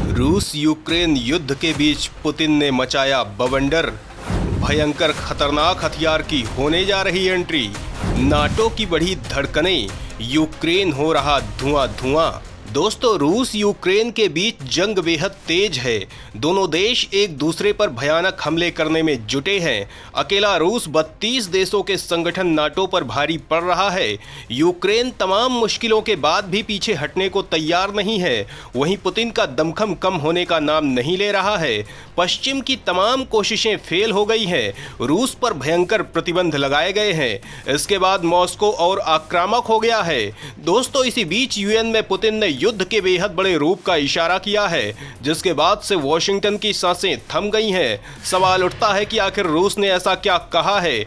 रूस यूक्रेन युद्ध के बीच पुतिन ने मचाया बवंडर। भयंकर खतरनाक हथियार की होने जा रही एंट्री। नाटो की बढ़ी धड़कनें, यूक्रेन हो रहा धुआं धुआं। दोस्तों, रूस यूक्रेन के बीच जंग बेहद तेज है। दोनों देश एक दूसरे पर भयानक हमले करने में जुटे हैं। अकेला रूस 32 देशों के संगठन नाटो पर भारी पड़ रहा है। यूक्रेन तमाम मुश्किलों के बाद भी पीछे हटने को तैयार नहीं है। वहीं पुतिन का दमखम कम होने का नाम नहीं ले रहा है। पश्चिम की तमाम कोशिशें फेल हो गई हैं। रूस पर भयंकर प्रतिबंध लगाए गए हैं। इसके बाद मॉस्को और आक्रामक हो गया है। दोस्तों, इसी बीच यूएन में पुतिन ने युद्ध के बेहद बड़े रूप का इशारा किया है, जिसके बाद से वॉशिंगटन की सांसें थम गई हैं। सवाल उठता है कि आखिर रूस ने ऐसा क्या कहा है?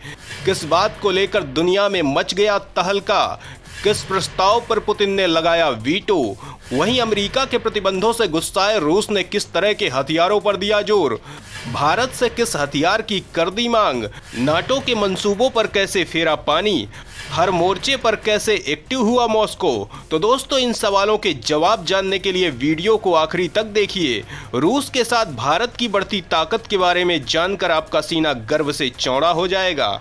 किस बात को लेकर दुनिया में मच गया तहलका? किस प्रस्ताव पर पुतिन ने लगाया वीटो? वहीं अमेरिका के प्रतिबंधों से गुस्साए रूस ने किस तरह के हथियारों पर दिया जोर? भारत से किस हथियार की कर दी मांग? नाटो के मंसूबों पर कैसे फेरा पानी? हर मोर्चे पर कैसे एक्टिव हुआ मॉस्को? तो दोस्तों, इन सवालों के जवाब जानने के लिए वीडियो को आखिरी तक देखिए। रूस के साथ भारत की बढ़ती ताकत के बारे में जानकर आपका सीना गर्व से चौड़ा हो जाएगा।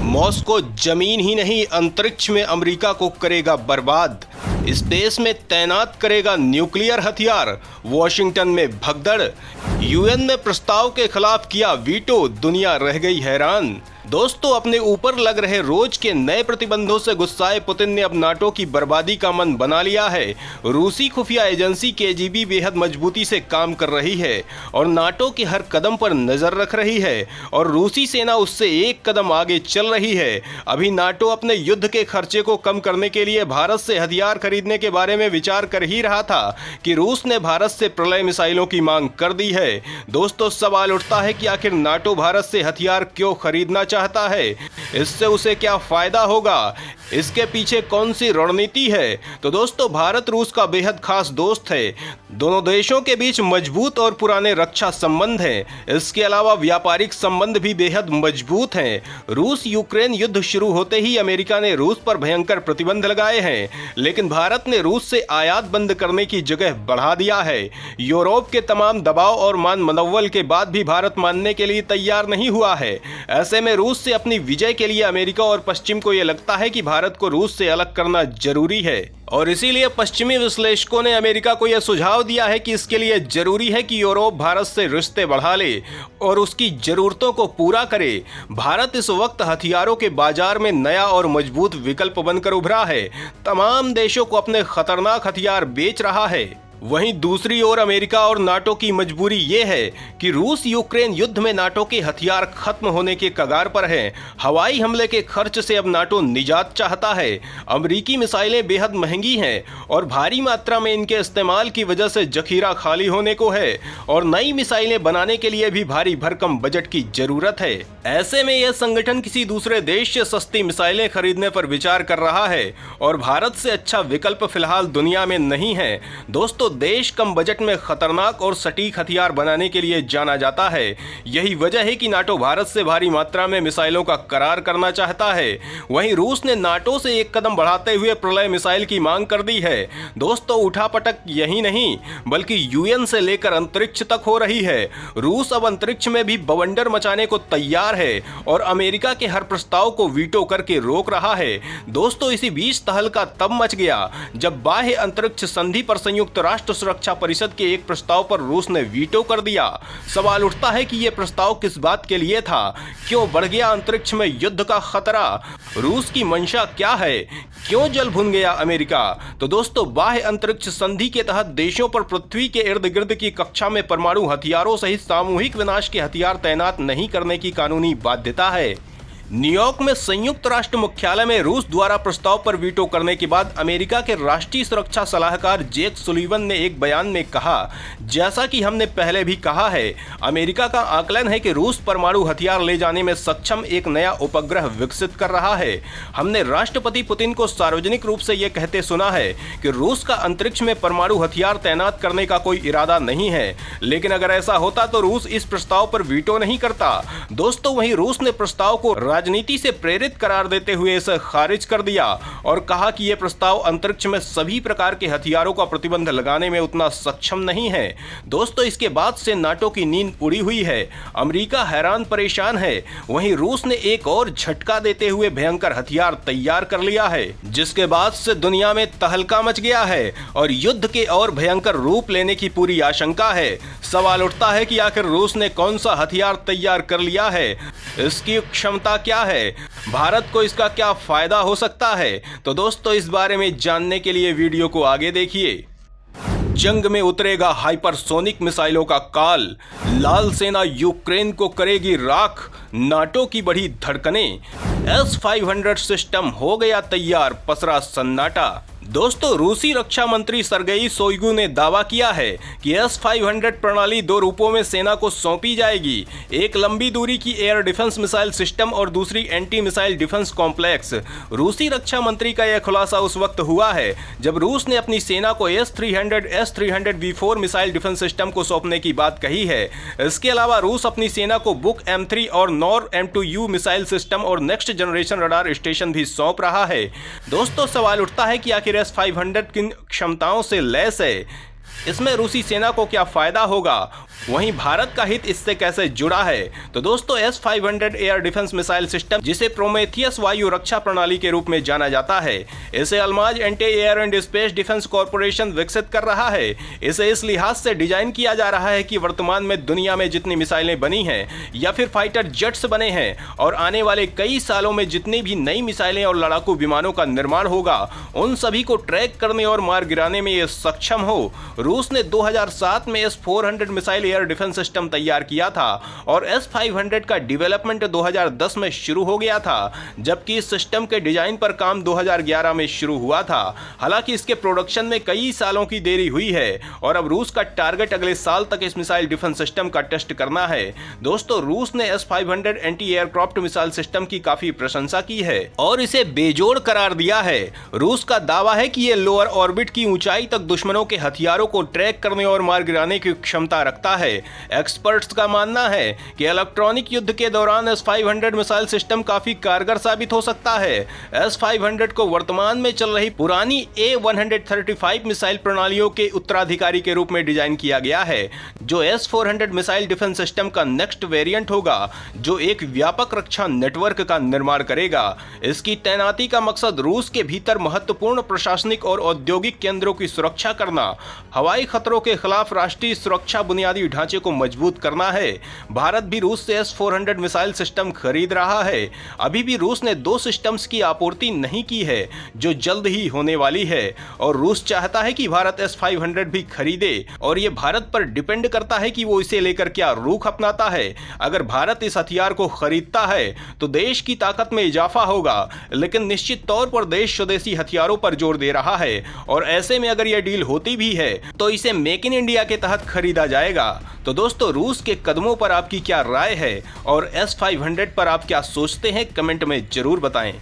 मॉस्को जमीन ही नहीं, अंतरिक्ष में अमेरिका को करेगा बर्बाद। स्पेस में तैनात करेगा न्यूक्लियर हथियार। वॉशिंगटन में भगदड़। यूएन में प्रस्ताव के खिलाफ किया वीटो। दुनिया रह गई हैरान। दोस्तों, अपने ऊपर लग रहे रोज के नए प्रतिबंधों से गुस्साए पुतिन ने अब नाटो की बर्बादी का मन बना लिया है। रूसी खुफिया एजेंसी केजीबी बेहद मजबूती से काम कर रही है और नाटो के हर कदम पर नजर रख रही है और रूसी सेना उससे एक कदम आगे चल रही है। अभी नाटो अपने युद्ध के खर्चे को कम करने के लिए भारत से हथियार खरीदने के बारे में विचार कर ही रहा था कि रूस ने भारत से प्रलय मिसाइलों की मांग कर दी है। दोस्तों, सवाल उठता है कि आखिर नाटो भारत से हथियार क्यों खरीदना चाहता है? इससे उसे क्या फायदा होगा? इसके पीछे कौन सी रणनीति है? तो दोस्तों, भारत रूस का बेहद खास दोस्त है। दोनों देशों के बीच मजबूत और पुराने रक्षा संबंध हैं। इसके अलावा व्यापारिक संबंध भी बेहद मजबूत हैं। रूस यूक्रेन युद्ध शुरू होते ही अमेरिका ने रूस पर भयंकर प्रतिबंध लगाए हैं, लेकिन भारत ने रूस से आयात बंद करने की जगह बढ़ा दिया है। यूरोप के तमाम दबाव और मान मनव्वल के बाद भी भारत मानने के लिए तैयार नहीं हुआ है। ऐसे में रूस से अपनी विजय के लिए अमेरिका और पश्चिम को यह लगता है कि भारत को रूस से अलग करना जरूरी है और इसीलिए पश्चिमी विश्लेषकों ने अमेरिका को यह सुझाव दिया है कि इसके लिए जरूरी है कि यूरोप भारत से रिश्ते बढ़ा ले और उसकी जरूरतों को पूरा करे। भारत इस वक्त हथियारों के बाजार में नया और मजबूत विकल्प बनकर उभरा है। तमाम देशों को अपने खतरनाक हथियार बेच रहा है। वहीं दूसरी ओर अमेरिका और नाटो की मजबूरी ये है कि रूस यूक्रेन युद्ध में नाटो के हथियार खत्म होने के कगार पर हैं। हवाई हमले के खर्च से अब नाटो निजात चाहता है। अमेरिकी मिसाइलें बेहद महंगी हैं और भारी मात्रा में इनके इस्तेमाल की वजह से जखीरा खाली होने को है और नई मिसाइलें बनाने के लिए भी भारी भरकम बजट की जरूरत है। ऐसे में यह संगठन किसी दूसरे देश से सस्ती मिसाइलें खरीदने पर विचार कर रहा है और भारत से अच्छा विकल्प फिलहाल दुनिया में नहीं है। दोस्तों, देश कम बजट में खतरनाक और सटीक हथियार बनाने के लिए जाना जाता है। यही वजह है कि नाटो भारत से भारी मात्रा में मिसाइलों का करार करना चाहता है। वहीं रूस ने नाटो से एक कदम बढ़ाते हुए प्रलय मिसाइल की मांग कर दी है। दोस्तों, उठापटक यही नहीं बल्कि यूएन से लेकर अंतरिक्ष तक हो रही है। रूस अब अंतरिक्ष में भी बवंडर मचाने को तैयार है और अमेरिका के हर प्रस्ताव को वीटो करके रोक रहा है। दोस्तों, इसी बीच तहलका तब मच गया जब बाह्य अंतरिक्ष संधि पर संयुक्त राष्ट्र सुरक्षा परिषद के एक प्रस्ताव पर रूस ने वीटो कर दिया। सवाल उठता है कि यह प्रस्ताव किस बात के लिए था? क्यों बढ़ गया अंतरिक्ष में युद्ध का खतरा? रूस की मंशा क्या है? क्यों जल भुन गया अमेरिका? तो दोस्तों, बाह्य अंतरिक्ष संधि के तहत देशों पर पृथ्वी के इर्द गिर्द की कक्षा में परमाणु हथियारों सहित सामूहिक विनाश के हथियार तैनात नहीं करने की कानूनी बाध्यता है। न्यूयॉर्क में संयुक्त राष्ट्र मुख्यालय में रूस द्वारा प्रस्ताव पर वीटो करने के बाद अमेरिका के राष्ट्रीय सुरक्षा सलाहकार जेक सुलिवन ने एक बयान में कहा, जैसा कि हमने पहले भी कहा है, अमेरिका का आकलन है कि रूस परमाणु हथियार ले जाने में सक्षम एक नया उपग्रह विकसित कर रहा है। हमने राष्ट्रपति पुतिन को सार्वजनिक रूप से यह कहते सुना है कि रूस का अंतरिक्ष में परमाणु हथियार तैनात करने का कोई इरादा नहीं है, लेकिन अगर ऐसा होता तो रूस इस प्रस्ताव पर वीटो नहीं करता। दोस्तों, वहीं रूस ने प्रस्ताव को राजनीति से प्रेरित करार देते हुए इसे खारिज कर दिया और कहा कि यह प्रस्ताव अंतरिक्ष में सभी प्रकार के हथियारों का प्रतिबंध लगाने में उतना सक्षम नहीं है। दोस्तों, इसके बाद से नाटो की नींद उड़ी हुई है। अमेरिका हैरान परेशान है। वहीं रूस ने एक और झटका देते हुए भयंकर हथियार तैयार कर लिया है, जिसके बाद से दुनिया में तहलका मच गया है और युद्ध के और भयंकर रूप लेने की पूरी आशंका है। सवाल उठता है कि आखिर रूस ने कौन सा हथियार तैयार कर लिया है, इसकी क्षमता क्या है, भारत को इसका क्या फायदा हो सकता है। तो दोस्तों, इस बारे में जानने के लिए वीडियो को आगे देखिए। जंग में उतरेगा हाइपरसोनिक मिसाइलों का काल, लाल सेना यूक्रेन को करेगी राख, नाटो की बढ़ी धड़कनें, S-500 सिस्टम हो गया तैयार, पसरा सन्नाटा। दोस्तों, रूसी रक्षा मंत्री सर्गेई शोइगु ने दावा किया है कि S-500 प्रणाली दो रूपों में सेना को सौंपी जाएगी, एक लंबी दूरी की एयर डिफेंस मिसाइल सिस्टम और दूसरी एंटी मिसाइल डिफेंस कॉम्प्लेक्स। रूसी रक्षा मंत्री का यह खुलासा उस वक्त हुआ है जब रूस ने अपनी सेना को S-300V4 मिसाइल डिफेंस सिस्टम को सौंपने की बात कही है। इसके अलावा रूस अपनी सेना को बुक M3 और नॉर M2U मिसाइल सिस्टम और नेक्स्ट जनरेशन रडार स्टेशन भी सौंप रहा है। दोस्तों, सवाल उठता है कि आखिर S-500 किन क्षमताओं से लैस है, इसमें रूसी सेना को क्या फायदा होगा, वहीं भारत का हित इससे कैसे जुड़ा है। तो दोस्तों, S-500 air defence missile system, जिसे प्रोमेथियस वायु रक्षा प्रणाली के रूप में जाना जाता है, इसे Almaz Antey air and space defence corporation विकसित कर रहा है। इसे इस लिहाज से डिजाइन किया जा रहा है कि वर्तमान में दुनिया में जितनी मिसाइलें बनी हैं या फिर फाइटर जेट्स बने हैं और आने वाले कई सालों में जितनी भी नई मिसाइलें और लड़ाकू विमानों का निर्माण होगा, उन सभी को ट्रैक करने और मार गिराने में ये सक्षम हो। रूस ने 2007 में S-400 missile air defence system तैयार किया था और S-500 का डेवलपमेंट 2010 में शुरू हो गया था, जबकि इस सिस्टम के डिजाइन पर काम 2011 में शुरू हुआ था। हालांकि इसके प्रोडक्शन में कई सालों की देरी हुई है और अब रूस का टारगेट अगले साल तक इस मिसाइल डिफेंस सिस्टम का टेस्ट करना है। दोस्तों, रूस ने S-500 anti aircraft missile system की काफी प्रशंसा की है और इसे बेजोड़ करार दिया है। रूस का दावा है कि यह लोअर ऑर्बिट की ऊंचाई तक दुश्मनों के हथियारों को ट्रैक करने और मार गिराने की क्षमता रखता है। एक्सपर्ट्स का मानना है कि इलेक्ट्रॉनिक युद्ध के दौरान S-500 मिसाइल सिस्टम काफी कारगर साबित हो सकता है। S-500 को वर्तमान में चल रही पुरानी A-135 मिसाइल प्रणालियों के उत्तराधिकारी के रूप में डिजाइन किया गया है, जो S-400 मिसाइल डिफेंस सिस्टम का नेक्स्ट वेरिएंट होगा, जो एक व्यापक रक्षा नेटवर्क का निर्माण करेगा। इसकी तैनाती का मकसद रूस के भीतर महत्वपूर्ण प्रशासनिक और औद्योगिक केंद्रों की सुरक्षा करना, हवाई खतरों के खिलाफ राष्ट्रीय सुरक्षा बुनियादी ढांचे को मजबूत करना है। भारत भी रूस से S-400 मिसाइल सिस्टम खरीद रहा है। अभी भी रूस ने 2 सिस्टम्स की आपूर्ति नहीं की है, जो जल्द ही होने वाली है और रूस चाहता है कि भारत S-500 भी खरीदे और ये भारत पर डिपेंड करता है कि वो इसे लेकर क्या रुख अपनाता है। अगर भारत इस हथियार को खरीदता है तो देश की ताकत में इजाफा होगा, लेकिन निश्चित तौर पर देश स्वदेशी हथियारों पर जोर दे रहा है और ऐसे में अगर यह डील होती भी है तो इसे मेक इन इंडिया के तहत खरीदा जाएगा। तो दोस्तों, रूस के कदमों पर आपकी क्या राय है और S-500 पर आप क्या सोचते हैं, कमेंट में जरूर बताएं।